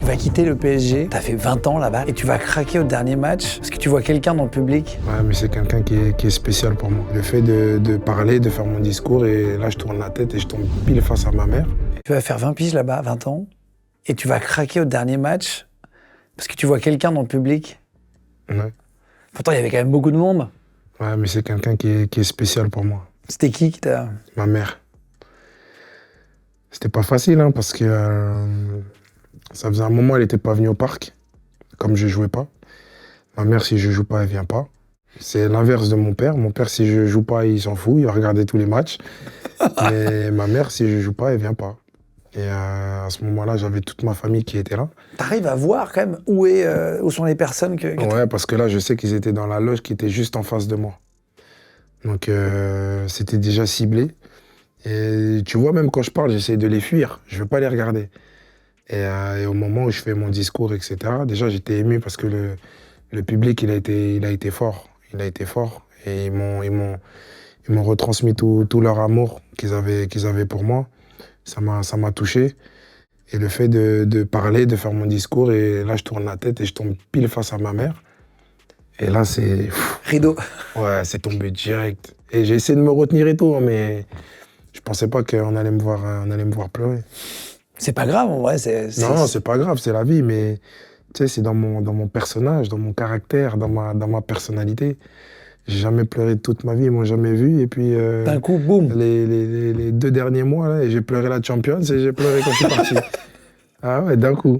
vas quitter le PSG, t'as fait 20 ans là-bas, et tu vas craquer au dernier match parce que tu vois quelqu'un dans le public. Ouais, mais c'est quelqu'un qui est spécial pour moi. Le fait de parler, de faire mon discours, et là je tourne la tête et je tombe pile face à ma mère. Tu vas faire 20 piges là-bas, 20 ans, et tu vas craquer au dernier match parce que tu vois quelqu'un dans le public. Ouais. Pourtant, il y avait quand même beaucoup de monde. Ouais, mais c'est quelqu'un qui est spécial pour moi. C'était qui t'a... Ma mère. C'était pas facile, hein, parce que ça faisait un moment, elle était pas venue au parc, comme je jouais pas. Ma mère, si je joue pas, elle vient pas. C'est l'inverse de mon père. Mon père, si je joue pas, il s'en fout, il va regarder tous les matchs. Mais ma mère, si je joue pas, elle vient pas. Et à ce moment-là, j'avais toute ma famille qui était là. T'arrives à voir quand même où sont les personnes que Ouais, parce que là, je sais qu'ils étaient dans la loge qui était juste en face de moi. Donc, c'était déjà ciblé. Et tu vois, même quand je parle, j'essaie de les fuir. Je veux pas les regarder. Et au moment où je fais mon discours, etc., déjà, j'étais ému parce que le public, il a été fort. Il a été fort. Et ils m'ont retransmis tout leur amour qu'ils avaient pour moi. Ça m'a touché. Et le fait de parler, de faire mon discours, et là, je tourne la tête et je tombe pile face à ma mère. Et là, c'est... rideau. Ouais, c'est tombé direct. Et j'ai essayé de me retenir et tout, hein, mais je pensais pas qu'on allait me voir pleurer. C'est pas grave en vrai. Non, c'est pas grave, c'est la vie, mais tu sais, c'est dans mon personnage, dans mon caractère, dans ma personnalité. J'ai jamais pleuré de toute ma vie, ils m'ont jamais vu. Et puis, d'un coup, boum. Les 2 derniers mois, là, j'ai pleuré la Champions et j'ai pleuré quand je suis parti. Ah ouais, d'un coup.